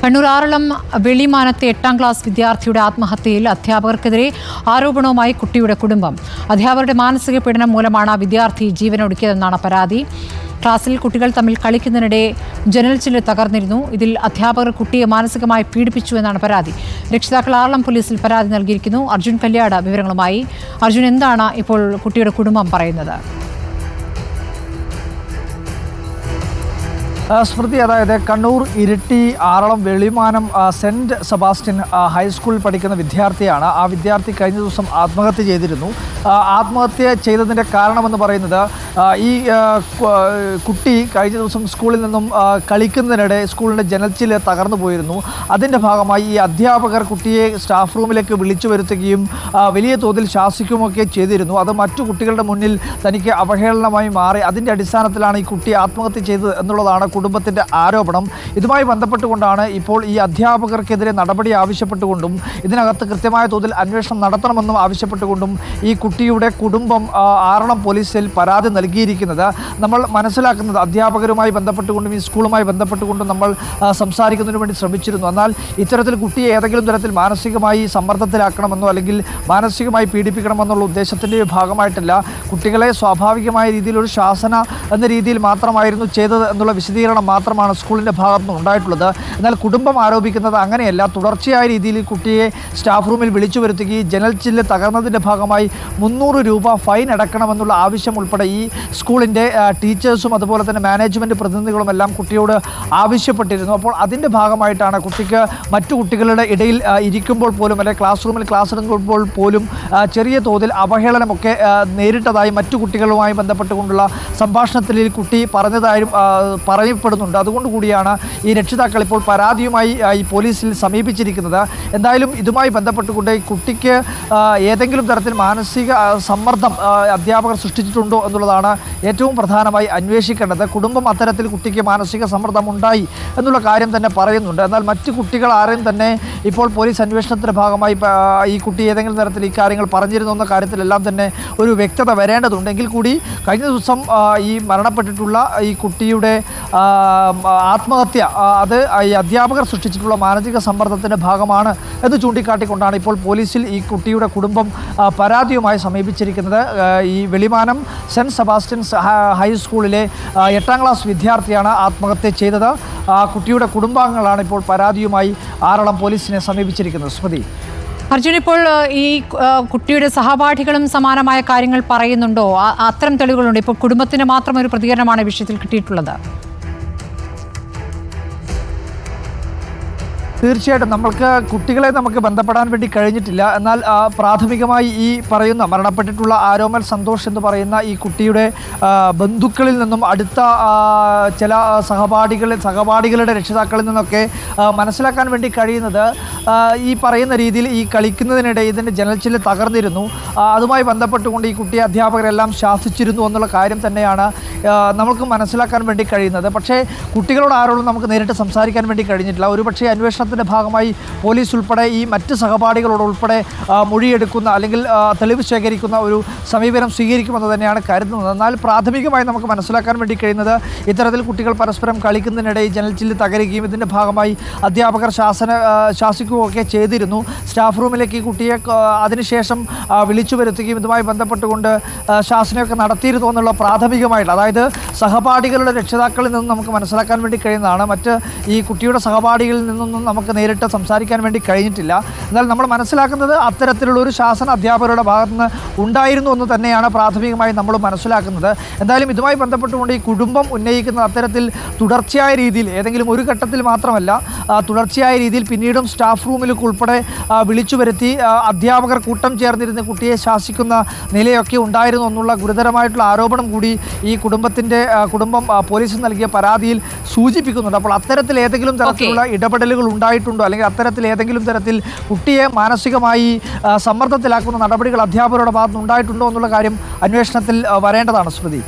Kannur Aralam വെളിമാനത്തെ 8ാം class വിദ്യാർത്ഥിയുടെ ആത്മഹത്യയിൽ അധ്യാപകർക്കെതിരെ ആരോപണവുമായി കുട്ടിയുടെ കുടുംബം. അധ്യാപകരുടെ മാനസിക പീഡനം മൂലമാണ് വിദ്യാർത്ഥി ജീവനൊടുക്കിയതെന്നാണ് പരാതി. ക്ലാസ്സിൽ കുട്ടികൾ തമ്മിൽ കളിക്കുന്നതിനിടെ ജനൽ ചില്ല് തകർന്നിരുന്നു. ഇതിൽ അധ്യാപകർ കുട്ടിയെ മാനസികമായി പീഡിപ്പിച്ചു എന്നാണ് പരാതി. രക്ഷിതാക്കൾ ആറളം പോലീസിൽ പരാതി നൽകിയിരിക്കുന്നു. അർജുൻ കല്യാട് വിവരങ്ങളുമായി. അർജുൻ, എന്താണ് ഇപ്പോൾ കുട്ടിയുടെ കുടുംബം പറയുന്നത്? സ്മൃതി, അതായത് കണ്ണൂർ ഇരിട്ടി ആറളം വെളിമാനം സെൻറ്റ് സെബാസ്റ്റ്യൻ ഹൈസ്കൂളിൽ പഠിക്കുന്ന വിദ്യാർത്ഥിയാണ്. ആ വിദ്യാർത്ഥി കഴിഞ്ഞ ദിവസം ആത്മഹത്യ ചെയ്തിരുന്നു. ആത്മഹത്യ ചെയ്തതിൻ്റെ കാരണമെന്ന് പറയുന്നത് ഈ കുട്ടി കഴിഞ്ഞ ദിവസം സ്കൂളിൽ നിന്നും കളിക്കുന്നതിനിടെ സ്കൂളിൻ്റെ ജനൽച്ചില് തകർന്നു പോയിരുന്നു. അതിൻ്റെ ഭാഗമായി ഈ അധ്യാപകർ കുട്ടിയെ സ്റ്റാഫ് റൂമിലേക്ക് വിളിച്ചു വരുത്തുകയും വലിയ തോതിൽ ശാസിക്കുകയൊക്കെ ചെയ്തിരുന്നു. അത് മറ്റു കുട്ടികളുടെ മുന്നിൽ തനിക്ക് അവഹേളനമായി മാറി. അതിൻ്റെ അടിസ്ഥാനത്തിലാണ് ഈ കുട്ടി ആത്മഹത്യ ചെയ്തത് എന്നുള്ളതാണ് കുടുംബത്തിൻ്റെ ആരോപണം. ഇതുമായി ബന്ധപ്പെട്ടുകൊണ്ടാണ് ഇപ്പോൾ ഈ അധ്യാപകർക്കെതിരെ നടപടി ആവശ്യപ്പെട്ടുകൊണ്ടും ഇതിനകത്ത് കൃത്യമായ തോതിൽ അന്വേഷണം നടത്തണമെന്നും ആവശ്യപ്പെട്ടുകൊണ്ടും ഈ കുട്ടിയുടെ കുടുംബം ആറളം പോലീസിൽ പരാതി നൽകിയിരിക്കുന്നത്. നമ്മൾ മനസ്സിലാക്കുന്നത് അധ്യാപകരുമായി ബന്ധപ്പെട്ടുകൊണ്ടും ഈ സ്കൂളുമായി ബന്ധപ്പെട്ടുകൊണ്ടും നമ്മൾ സംസാരിക്കുന്നതിന് വേണ്ടി ശ്രമിച്ചിരുന്നു. എന്നാൽ ഇത്തരത്തിൽ കുട്ടിയെ ഏതെങ്കിലും തരത്തിൽ മാനസികമായി സമ്മർദ്ദത്തിലാക്കണമെന്നോ അല്ലെങ്കിൽ മാനസികമായി പീഡിപ്പിക്കണമെന്നുള്ള ഉദ്ദേശത്തിൻ്റെ ഭാഗമായിട്ടല്ല, കുട്ടികളെ സ്വാഭാവികമായ രീതിയിലൊരു ശാസന എന്ന രീതിയിൽ മാത്രമായിരുന്നു ചെയ്തത് എന്നുള്ള വിശദീകരണം മാത്രമാണ് സ്കൂളിൻ്റെ ഭാഗത്തു നിന്ന് ഉണ്ടായിട്ടുള്ളത്. എന്നാൽ കുടുംബം ആരോപിക്കുന്നത് അങ്ങനെയല്ല. തുടർച്ചയായ രീതിയിൽ കുട്ടിയെ സ്റ്റാഫ് റൂമിൽ വിളിച്ചു വരുത്തുകയും ജനൽ ചില്ല് തകർന്നതിൻ്റെ ഭാഗമായി 300 രൂപ ഫൈൻ അടക്കണമെന്നുള്ള ആവശ്യം ഉൾപ്പെടെ ഈ സ്കൂളിൻ്റെ ടീച്ചേഴ്സും അതുപോലെ തന്നെ മാനേജ്മെൻറ്റ് പ്രതിനിധികളും എല്ലാം കുട്ടിയോട് ആവശ്യപ്പെട്ടിരുന്നു. അപ്പോൾ അതിൻ്റെ ഭാഗമായിട്ടാണ് കുട്ടിക്ക് മറ്റു കുട്ടികളുടെ ഇടയിൽ ഇരിക്കുമ്പോൾ പോലും അല്ലെങ്കിൽ ക്ലാസ് റൂമിൽ ക്ലാസ് എടുക്കുമ്പോൾ പോലും ചെറിയ തോതിൽ അവഹേളനമൊക്കെ നേരിട്ടതായി മറ്റു കുട്ടികളുമായി ബന്ധപ്പെട്ടുകൊണ്ടുള്ള സംഭാഷണത്തിൽ കുട്ടി പറഞ്ഞതായും പറയപ്പെടുന്നുണ്ട്. അതുകൊണ്ടുകൂടിയാണ് ഈ രക്ഷിതാക്കൾ ഇപ്പോൾ പരാതിയുമായി ഈ പോലീസിൽ സമീപിച്ചിരിക്കുന്നത്. എന്തായാലും ഇതുമായി ബന്ധപ്പെട്ടുകൊണ്ട് ഈ കുട്ടിക്ക് ഏതെങ്കിലും തരത്തിൽ മാനസിക സമ്മർദ്ദം അധ്യാപകർ സൃഷ്ടിച്ചിട്ടുണ്ടോ എന്നുള്ളതാണ് ഏറ്റവും പ്രധാനമായി അന്വേഷിക്കേണ്ടത്. കുടുംബം അത്തരത്തിൽ കുട്ടിക്ക് മാനസിക സമ്മർദ്ദം ഉണ്ടായി എന്നുള്ള കാര്യം തന്നെ പറയുന്നുണ്ട്. എന്നാൽ മറ്റു കുട്ടികൾ ആരെയും തന്നെ ഇപ്പോൾ പോലീസ് അന്വേഷണത്തിൻ്റെ ഭാഗമായി ഈ കുട്ടി ഏതെങ്കിലും തരത്തിൽ ഈ കാര്യങ്ങൾ പറഞ്ഞിരുന്നു എന്ന കാര്യത്തിലെല്ലാം തന്നെ ഒരു വ്യക്തത വരേണ്ടതുണ്ടെങ്കിൽ കൂടി കഴിഞ്ഞ ദിവസം ഈ മരണപ്പെട്ടിട്ടുള്ള ഈ കുട്ടിയുടെ ആത്മഹത്യ അത് ഈ അധ്യാപകർ സൃഷ്ടിച്ചിട്ടുള്ള മാനസിക സമ്മർദ്ദത്തിൻ്റെ ഭാഗമാണ് എന്ന് ചൂണ്ടിക്കാട്ടിക്കൊണ്ടാണ് ഇപ്പോൾ പോലീസിൽ ഈ കുട്ടിയുടെ കുടുംബം പരാതിയുമായി സമീപിച്ചിരിക്കുന്നത്. ഈ വെളിമാനം സെൻറ്റ് സെബാസ്റ്റ്യൻ ഹൈസ്കൂളിലെ 8ാം ക്ലാസ് വിദ്യാർത്ഥിയാണ് ആത്മഹത്യ ചെയ്തത്. കുട്ടിയുടെ കുടുംബാംഗങ്ങളാണ് ഇപ്പോൾ പരാതിയുമായി ആറളം പോലീസിനെ സമീപിച്ചിരിക്കുന്നത്. സ്മൃതി. അർജുൻ, ഇപ്പോൾ ഈ കുട്ടിയുടെ സഹപാഠികളും സമാനമായ കാര്യങ്ങൾ പറയുന്നുണ്ടോ? അത്തരം തെളിവുകളുണ്ട്. ഇപ്പോൾ കുടുംബത്തിന് മാത്രം ഒരു പ്രതികരണമാണ് വിഷയത്തിൽ കിട്ടിയിട്ടുള്ളത്. തീർച്ചയായിട്ടും കുട്ടികളെ നമുക്ക് ബന്ധപ്പെടാൻ വേണ്ടി കഴിഞ്ഞിട്ടില്ല. എന്നാൽ പ്രാഥമികമായി ഈ പറയുന്ന മരണപ്പെട്ടിട്ടുള്ള ആരോമൽ സന്തോഷ് എന്ന് പറയുന്ന ഈ കുട്ടിയുടെ ബന്ധുക്കളിൽ നിന്നും അടുത്ത ചില സഹപാഠികളുടെ രക്ഷിതാക്കളിൽ നിന്നൊക്കെ മനസ്സിലാക്കാൻ വേണ്ടി കഴിയുന്നത് ഈ പറയുന്ന രീതിയിൽ ഈ കളിക്കുന്നതിനിടെ ഇതിൻ്റെ ജനൽച്ചില്ല് തകർന്നിരുന്നു. അതുമായി ബന്ധപ്പെട്ടുകൊണ്ട് ഈ കുട്ടിയെ അധ്യാപകരെല്ലാം ശാസിച്ചിരുന്നു എന്നുള്ള കാര്യം തന്നെയാണ് നമുക്ക് മനസ്സിലാക്കാൻ വേണ്ടി കഴിയുന്നത്. പക്ഷേ കുട്ടികളോട് ആരോടും നമുക്ക് നേരിട്ട് സംസാരിക്കാൻ വേണ്ടി കഴിഞ്ഞിട്ടില്ല. ഒരുപക്ഷേ അന്വേഷണത്തിൻ്റെ ഭാഗമായി പോലീസ് ഉൾപ്പെടെ ഈ മറ്റ് സഹപാഠികളോട് ഉൾപ്പെടെ മൊഴിയെടുക്കുന്ന അല്ലെങ്കിൽ തെളിവ് ശേഖരിക്കുന്ന ഒരു സമീപനം സ്വീകരിക്കുമെന്ന് തന്നെയാണ് കരുതുന്നത്. എന്നാൽ പ്രാഥമികമായി നമുക്ക് മനസ്സിലാക്കാൻ വേണ്ടി കഴിയുന്നത് ഇത്തരത്തിൽ കുട്ടികൾ പരസ്പരം കളിക്കുന്നതിനിടെ ജനൽച്ചില്ല് തകരുകയും ഇതിൻ്റെ ഭാഗമായി അധ്യാപകർ ശാസിക്കുകയൊക്കെ ചെയ്തിരുന്നു. സ്റ്റാഫ് റൂമിലേക്ക് ഈ കുട്ടിയെ അതിനുശേഷം വിളിച്ചു വരുത്തുകയും ഇതുമായി ബന്ധപ്പെട്ടുകൊണ്ട് ശാസനയൊക്കെ നടത്തിയിരുന്നു എന്നുള്ള പ്രാഥമികമായിട്ട്, അതായത് സഹപാഠികളുടെ രക്ഷിതാക്കളിൽ നിന്നും നമുക്ക് മനസ്സിലാക്കാൻ വേണ്ടി കഴിയുന്നതാണ്. മറ്റ് ഈ കുട്ടിയുടെ സഹപാഠികളിൽ നിന്നൊന്നും നമുക്ക് നേരിട്ട് സംസാരിക്കാൻ വേണ്ടി കഴിഞ്ഞിട്ടില്ല. എന്നാൽ നമ്മൾ മനസ്സിലാക്കുന്നത് അത്തരത്തിലുള്ളൊരു ശാസന അധ്യാപകരുടെ ഭാഗത്തുനിന്ന് ഉണ്ടായിരുന്നു എന്ന് തന്നെയാണ് പ്രാഥമികമായി നമ്മൾ മനസ്സിലാക്കുന്നത്. എന്തായാലും ഇതുമായി ബന്ധപ്പെട്ടുകൊണ്ട് ഈ കുടുംബം ഉന്നയിക്കുന്നത് അത്തരത്തിൽ തുടർച്ചയായ രീതിയിൽ ഏതെങ്കിലും ഒരു ഘട്ടത്തിൽ മാത്രമല്ല, തുടർച്ചയായ രീതിയിൽ പിന്നീടും സ്റ്റാഫ് റൂമിലേക്ക് ഉൾപ്പെടെ വിളിച്ചു വരുത്തി അധ്യാപകർ കൂട്ടം ചേർന്നിരുന്ന് കുട്ടിയെ ശാസിക്കുന്ന നിലയൊക്കെ ഉണ്ടായിരുന്നു എന്നുള്ള ഗുരുതരമായിട്ടുള്ള ആരോപണം കൂടി ഈ കുടുംബം പോലീസിന് നൽകിയ പരാതിയിൽ സൂചിപ്പിക്കുന്നുണ്ട്. അപ്പോൾ അത്തരത്തിൽ ഏതെങ്കിലും തരത്തിലുള്ള ഇടപെടലുകൾ ഉണ്ടായിട്ടുണ്ടോ അല്ലെങ്കിൽ അത്തരത്തിൽ ഏതെങ്കിലും തരത്തിൽ കുട്ടിയെ മാനസികമായി സമ്മർദ്ദത്തിലാക്കുന്ന നടപടികൾ അധ്യാപകരുടെ ഭാഗത്തുനിന്ന് ഉണ്ടായിട്ടുണ്ടോ എന്നുള്ള കാര്യം അന്വേഷണത്തിൽ വരേണ്ടതാണ്. സ്മൃതി.